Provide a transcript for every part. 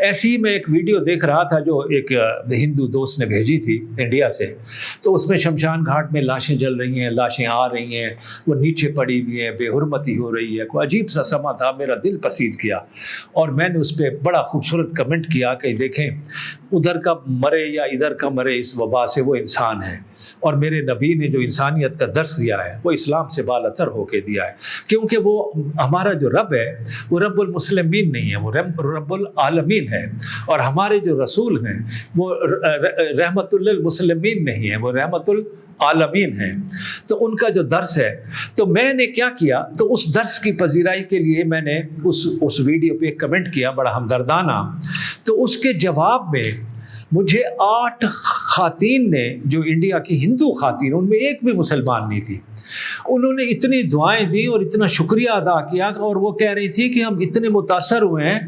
ایسی ہی میں ایک ویڈیو دیکھ رہا تھا جو ایک ہندو دوست نے بھیجی تھی انڈیا سے، تو اس میں شمشان گھاٹ میں لاشیں جل رہی ہیں، لاشیں آ رہی ہیں، وہ نیچے پڑی ہوئی ہیں، بے حرمتی ہو رہی ہے، کوئی عجیب سا سما تھا، میرا دل پسید کیا، اور میں نے اس پہ بڑا خوبصورت کمنٹ کیا کہ دیکھیں ادھر کا مرے یا ادھر کا مرے، اس وبا سے وہ انسان ہے، اور میرے نبی نے جو انسانیت کا درس دیا ہے وہ اسلام سے بالاتر ہو کے دیا ہے، کیونکہ وہ ہمارا جو رب ہے وہ رب المسلمین نہیں ہے، وہ رب العالمین ہے، اور ہمارے جو رسول ہیں وہ رحمت للمسلمین نہیں ہیں، وہ رحمت العالمین ہیں۔ تو ان کا جو درس ہے، تو میں نے کیا کیا، تو اس درس کی پذیرائی کے لیے میں نے اس ویڈیو پہ ایک کمنٹ کیا بڑا ہمدردانہ، تو اس کے جواب میں مجھے 8 خواتین نے، جو انڈیا کی ہندو خواتین، ان میں ایک بھی مسلمان نہیں تھی، انہوں نے اتنی دعائیں دی اور اتنا شکریہ ادا کیا، اور وہ کہہ رہی تھی کہ ہم اتنے متاثر ہوئے ہیں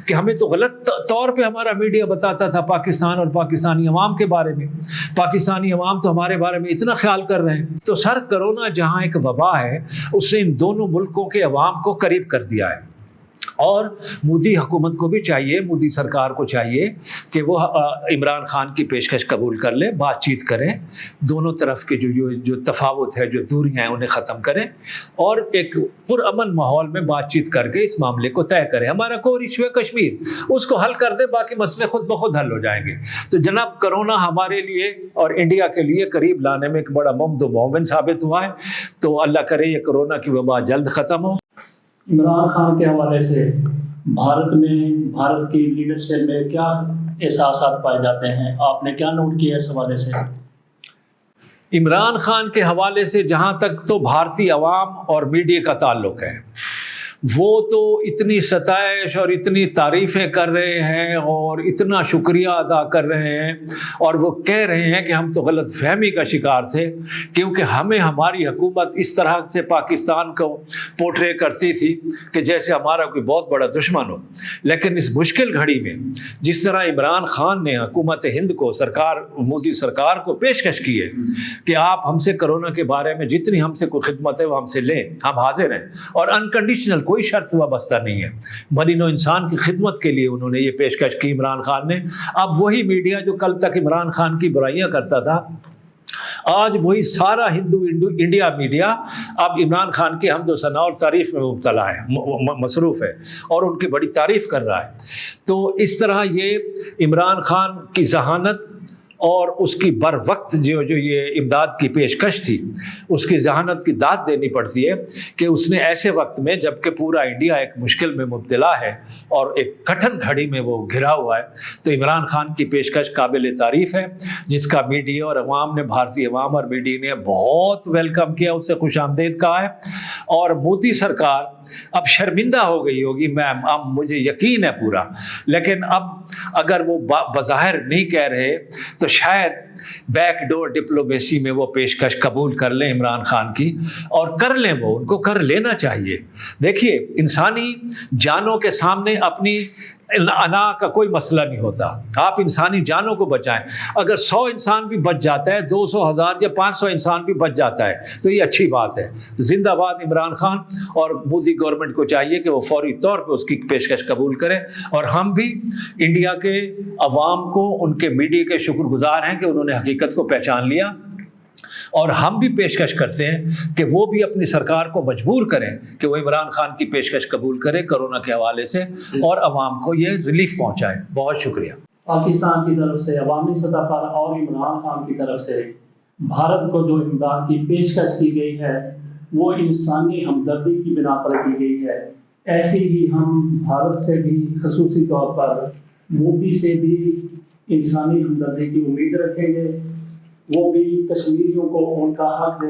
کہ ہمیں تو غلط طور پہ ہمارا میڈیا بتاتا تھا پاکستان اور پاکستانی عوام کے بارے میں، پاکستانی عوام تو ہمارے بارے میں اتنا خیال کر رہے ہیں۔ تو سر، کرونا جہاں ایک وبا ہے، اس نے ان دونوں ملکوں کے عوام کو قریب کر دیا ہے، اور مودی حکومت کو بھی چاہیے، مودی سرکار کو چاہیے کہ وہ عمران خان کی پیشکش قبول کر لے، بات چیت کریں، دونوں طرف کے جو تفاوت ہے، جو دوریاں ہیں، انہیں ختم کریں، اور ایک پرامن ماحول میں بات چیت کر کے اس معاملے کو طے کریں۔ ہمارا کوئی ایشو ہے کشمیر، اس کو حل کر دے، باقی مسئلے خود بخود حل ہو جائیں گے۔ تو جناب، کرونا ہمارے لیے اور انڈیا کے لیے قریب لانے میں ایک بڑا ممد و معاون ثابت ہوا ہے، تو اللہ کرے یہ کرونا کی وبا جلد ختم ہو۔ عمران خان کے حوالے سے بھارت کی لیڈرشپ میں کیا احساسات پائے جاتے ہیں؟ آپ نے کیا نوٹ کیا اس حوالے سے؟ عمران خان کے حوالے سے جہاں تک تو بھارتی عوام اور میڈیا کا تعلق ہے، وہ تو اتنی ستائش اور اتنی تعریفیں کر رہے ہیں اور اتنا شکریہ ادا کر رہے ہیں، اور وہ کہہ رہے ہیں کہ ہم تو غلط فہمی کا شکار تھے، کیونکہ ہمیں ہماری حکومت اس طرح سے پاکستان کو پورٹرے کرتی تھی کہ جیسے ہمارا کوئی بہت بڑا دشمن ہو۔ لیکن اس مشکل گھڑی میں جس طرح عمران خان نے حکومت ہند کو، مودی سرکار کو پیشکش کی ہے کہ آپ ہم سے کرونا کے بارے میں جتنی ہم سے کوئی خدمت ہے وہ ہم سے لیں، ہم حاضر ہیں، اور انکنڈیشنل کوئی شرط وابستہ نہیں ہے، بنی نوع انسان کی خدمت کے لیے انہوں نے یہ پیشکش کی عمران خان نے۔ اب وہی میڈیا جو کل تک عمران خان کی برائیاں کرتا تھا، آج وہی سارا انڈیا میڈیا اب عمران خان کی حمد و ثنا اور تعریف میں مبتلا ہے، مصروف ہے، اور ان کی بڑی تعریف کر رہا ہے۔ تو اس طرح یہ عمران خان کی ذہانت اور اس کی بر وقت جو یہ امداد کی پیشکش تھی، اس کی ذہانت کی داد دینی پڑتی ہے کہ اس نے ایسے وقت میں، جب کہ پورا انڈیا ایک مشکل میں مبتلا ہے اور ایک کٹھن گھڑی میں وہ گھرا ہوا ہے، تو عمران خان کی پیشکش قابل تعریف ہے، جس کا میڈیا اور عوام نے، بھارتی عوام اور میڈیا نے بہت ویلکم کیا، اسے خوش آمدید کہا ہے۔ اور مودی سرکار اب شرمندہ ہو گئی ہوگی، اب مجھے یقین ہے پورا، لیکن اب اگر وہ بظاہر نہیں کہہ رہے تو شاید بیک ڈور ڈپلومیسی میں وہ پیشکش قبول کر لیں عمران خان کی، اور کر لیں، وہ ان کو کر لینا چاہیے۔ دیکھیے، انسانی جانوں کے سامنے اپنی انا کا کوئی مسئلہ نہیں ہوتا، آپ انسانی جانوں کو بچائیں۔ اگر 100 انسان بھی بچ جاتا ہے، 200، 1000 یا 500 انسان بھی بچ جاتا ہے تو یہ اچھی بات ہے۔ زندہ باد عمران خان، اور مودی گورنمنٹ کو چاہیے کہ وہ فوری طور پہ اس کی پیشکش قبول کرے، اور ہم بھی انڈیا کے عوام کو، ان کے میڈیا کے شکر گزار ہیں کہ انہوں نے حقیقت کو پہچان لیا، اور ہم بھی پیشکش کرتے ہیں کہ وہ بھی اپنی سرکار کو مجبور کریں کہ وہ عمران خان کی پیشکش قبول کرے کرونا کے حوالے سے، اور عوام کو یہ ریلیف پہنچائے۔ بہت شکریہ۔ پاکستان کی طرف سے عوامی سطح پر اور عمران خان کی طرف سے بھارت کو جو امداد کی پیشکش کی گئی ہے وہ انسانی ہمدردی کی بنا پر کی گئی ہے۔ ایسی ہی ہم بھارت سے بھی خصوصی طور پر مودی سے بھی انسانی ہمدردی کی امید رکھیں گے، وہ بھی کشمیریوں کو ان کا حق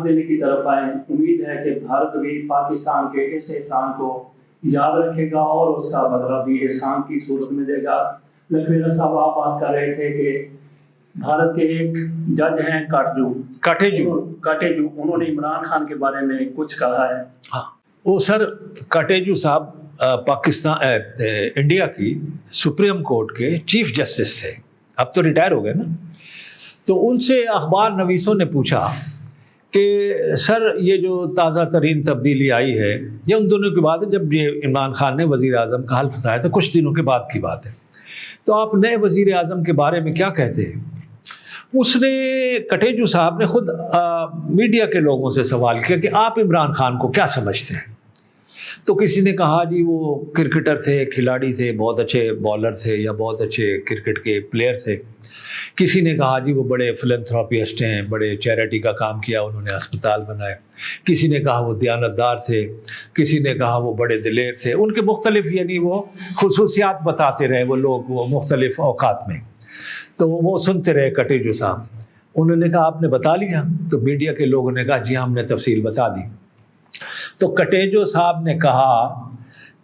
دینے کی طرف آئیں۔ امید ہے کہ بھارت بھی پاکستان کے اس احسان کو یاد رکھے گا اور اس کا بدلہ بھی احسان کی صورت میں دے گا۔ لکھویرا صاحب، آپ بات کر رہے تھے کہ بھارت کے ایک جج ہیں کاٹیجو، انہوں نے عمران خان کے بارے میں کچھ کہا ہے۔ ہاں، وہ سر کاٹیجو صاحب پاکستان انڈیا کی سپریم کورٹ کے چیف جسٹس تھے، اب تو ریٹائر ہو گئے نا۔ تو ان سے اخبار نویسوں نے پوچھا کہ سر یہ جو تازہ ترین تبدیلی آئی ہے یہ ان دونوں کی بات ہے جب یہ عمران خان نے وزیر اعظم کا حلف اٹھایا تھا، کچھ دنوں کے بعد کی بات ہے، تو آپ نئے وزیر اعظم کے بارے میں کیا کہتے ہیں؟ اس نے کٹیجو صاحب نے خود میڈیا کے لوگوں سے سوال کیا کہ آپ عمران خان کو کیا سمجھتے ہیں؟ تو کسی نے کہا جی وہ کرکٹر تھے، کھلاڑی تھے، بہت اچھے بالر تھے یا بہت اچھے کرکٹ کے پلیئر تھے۔ کسی نے کہا جی وہ بڑے فلنتھراپسٹ ہیں، بڑے چیریٹی کا کام کیا، انہوں نے ہسپتال بنائے۔ کسی نے کہا وہ دیانتدار تھے، کسی نے کہا وہ بڑے دلیر تھے۔ ان کے مختلف یعنی وہ خصوصیات بتاتے رہے وہ لوگ وہ مختلف اوقات میں، تو وہ سنتے رہے کٹیجو صاحب۔ انہوں نے کہا آپ نے بتا لیا؟ تو میڈیا کے لوگوں نے کہا جی ہم نے تفصیل بتا دی۔ تو کٹیجو صاحب نے کہا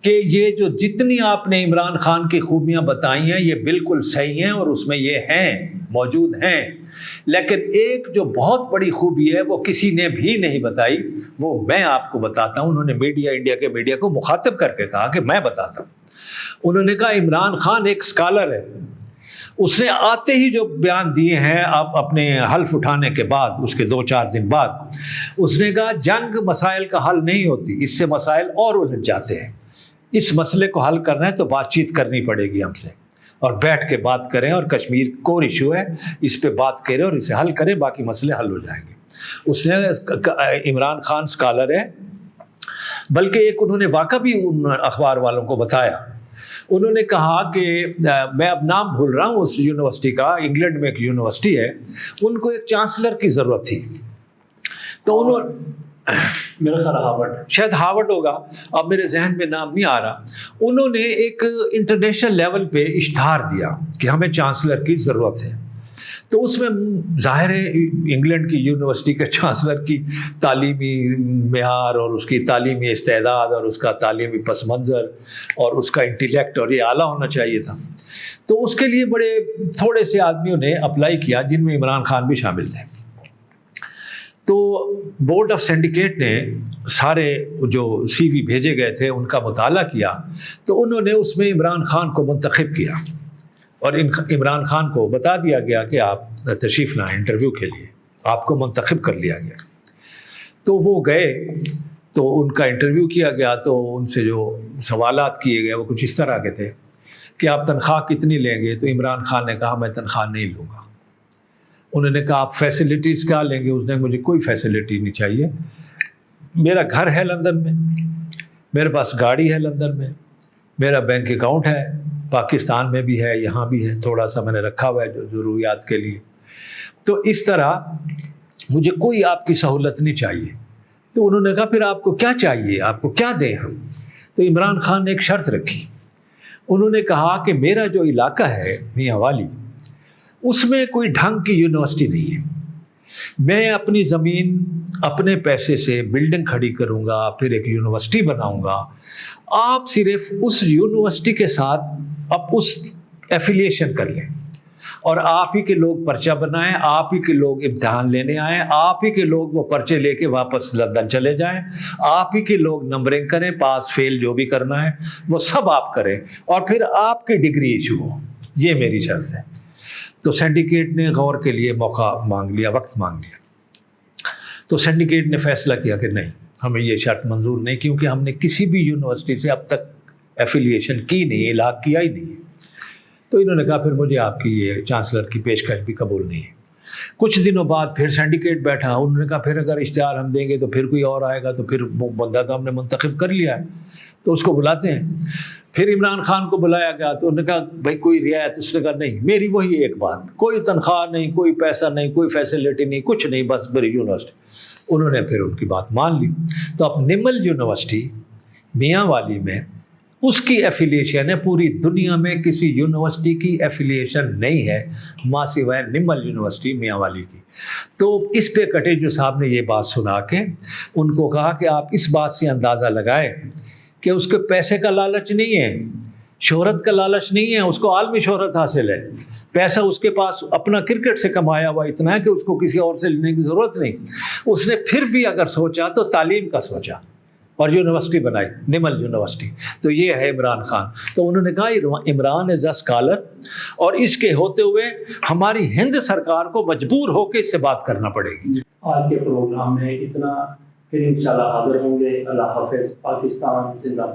کہ یہ جو جتنی آپ نے عمران خان کی خوبیاں بتائی ہیں یہ بالکل صحیح ہیں اور اس میں یہ ہیں، موجود ہیں، لیکن ایک جو بہت بڑی خوبی ہے وہ کسی نے بھی نہیں بتائی، وہ میں آپ کو بتاتا ہوں۔ انہوں نے انڈیا کے میڈیا کو مخاطب کر کے کہا کہ میں بتاتا ہوں۔ انہوں نے کہا عمران خان ایک اسکالر ہے، اس نے آتے ہی جو بیان دیے ہیں آپ اپنے حلف اٹھانے کے بعد، اس کے 2-4 دن بعد، اس نے کہا جنگ مسائل کا حل نہیں ہوتی، اس سے مسائل اور الجھ جاتے ہیں، اس مسئلے کو حل کرنا ہے تو بات چیت کرنی پڑے گی ہم سے، اور بیٹھ کے بات کریں، اور کشمیر کو ایشو ہے اس پہ بات کریں اور اسے حل کریں، باقی مسئلے حل ہو جائیں گے۔ اس نے عمران خان اسکالر ہے، بلکہ ایک انہوں نے واقعہ بھی ان اخبار والوں کو بتایا۔ انہوں نے کہا کہ میں اب نام بھول رہا ہوں اس یونیورسٹی کا، انگلینڈ میں ایک یونیورسٹی ہے، ان کو ایک چانسلر کی ضرورت تھی، تو انہوں میرا خیال ہارورڈ، شاید ہارورڈ ہوگا، اب میرے ذہن میں نام نہیں آ رہا، انہوں نے ایک انٹرنیشنل لیول پہ اشتہار دیا کہ ہمیں چانسلر کی ضرورت ہے۔ تو اس میں ظاہر ہے انگلینڈ کی یونیورسٹی کے چانسلر کی تعلیمی معیار اور اس کی تعلیمی استعداد اور اس کا تعلیمی پس منظر اور اس کا انٹیلیکٹ اور یہ اعلیٰ ہونا چاہیے تھا۔ تو اس کے لیے بڑے تھوڑے سے آدمیوں نے اپلائی کیا، جن میں عمران خان بھی شامل تھے۔ تو بورڈ آف سینڈیکیٹ نے سارے جو سی وی بھیجے گئے تھے ان کا مطالعہ کیا، تو انہوں نے اس میں عمران خان کو منتخب کیا، اور عمران خان کو بتا دیا گیا کہ آپ تشریف لائیں انٹرویو کے لیے، آپ کو منتخب کر لیا گیا۔ تو وہ گئے، تو ان کا انٹرویو کیا گیا، تو ان سے جو سوالات کیے گئے وہ کچھ اس طرح کے تھے کہ آپ تنخواہ کتنی لیں گے؟ تو عمران خان نے کہا میں تنخواہ نہیں لوں گا۔ انہوں نے کہا آپ فیسلٹیز کیا لیں گے؟ اس نے مجھے کوئی فیسلٹی نہیں چاہیے، میرا گھر ہے لندن میں، میرے پاس گاڑی ہے لندن میں، میرا بینک اکاؤنٹ ہے پاکستان میں بھی ہے، یہاں بھی ہے، تھوڑا سا میں نے رکھا ہوا ہے جو ضروریات کے لیے، تو اس طرح مجھے کوئی آپ کی سہولت نہیں چاہیے۔ تو انہوں نے کہا پھر آپ کو کیا چاہیے، آپ کو کیا دیں ہم؟ تو عمران خان نے ایک شرط رکھی، انہوں نے کہا کہ میرا جو علاقہ ہے میاں والی، اس میں کوئی ڈھنگ کی یونیورسٹی نہیں ہے، میں اپنی زمین اپنے پیسے سے بلڈنگ کھڑی کروں گا، پھر ایک یونیورسٹی بناؤں گا، آپ صرف اس یونیورسٹی کے ساتھ اب اس ایفیلیشن کر لیں، اور آپ ہی کے لوگ پرچہ بنائیں، آپ ہی کے لوگ امتحان لینے آئیں، آپ ہی کے لوگ وہ پرچے لے کے واپس لندن چلے جائیں، آپ ہی کے لوگ نمبرنگ کریں، پاس فیل جو بھی کرنا ہے وہ سب آپ کریں، اور پھر آپ کی ڈگری ایشو ہو، یہ میری شرط ہے۔ تو سینڈیکیٹ نے غور کے لیے موقع مانگ لیا، وقت مانگ لیا۔ تو سینڈیکیٹ نے فیصلہ کیا کہ نہیں، ہمیں یہ شرط منظور نہیں، کیونکہ ہم نے کسی بھی یونیورسٹی سے اب تک ایفیلیشن کی نہیں، الاغ کیا ہی نہیں۔ تو انہوں نے کہا پھر مجھے آپ کی یہ چانسلر کی پیشکش بھی قبول نہیں ہے۔ کچھ دنوں بعد پھر سینڈیکیٹ بیٹھا، انہوں نے کہا پھر اگر اشتہار ہم دیں گے تو پھر کوئی اور آئے گا، تو پھر وہ بندہ تو ہم نے منتخب کر لیا ہے، تو اس کو بلاتے ہیں۔ پھر عمران خان کو بلایا گیا، تو انہوں نے کہا بھائی کوئی رعایت؟ اس نے کہا نہیں، میری وہی ایک بات، کوئی تنخواہ نہیں، کوئی پیسہ نہیں، کوئی فیسلٹی نہیں، کچھ نہیں، بس میری یونیورسٹی۔ انہوں نے پھر ان کی بات مان لی۔ تو اب نمل یونیورسٹی میاں والی میں اس کی ایفیلیشن ہے، پوری دنیا میں کسی یونیورسٹی کی ایفیلیشن نہیں ہے ماں سوائے نمل یونیورسٹی میاں والی کی۔ تو اس پہ کٹیجو صاحب نے یہ بات سنا کے ان کو کہا کہ آپ اس بات سے اندازہ لگائے کہ اس کے پیسے کا لالچ نہیں ہے، شہرت کا لالچ نہیں ہے، اس کو عالمی شہرت حاصل ہے، پیسہ اس کے پاس اپنا کرکٹ سے کمایا ہوا اتنا ہے کہ اس کو کسی اور سے لینے کی ضرورت نہیں۔ اس نے پھر بھی اگر سوچا تو تعلیم کا سوچا، اور یونیورسٹی بنائی، نمل یونیورسٹی. تو یہ ہے عمران خان. تو انہوں نے کہا عمران از اے اسکالر، اور اس کے ہوتے ہوئے ہماری ہند سرکار کو مجبور ہو کے اس سے بات کرنا پڑے گی. آج کے پروگرام میں اتنا، پھر انشاءاللہ حاضر ہوں گے. اللہ حافظ. پاکستان زندہ باد.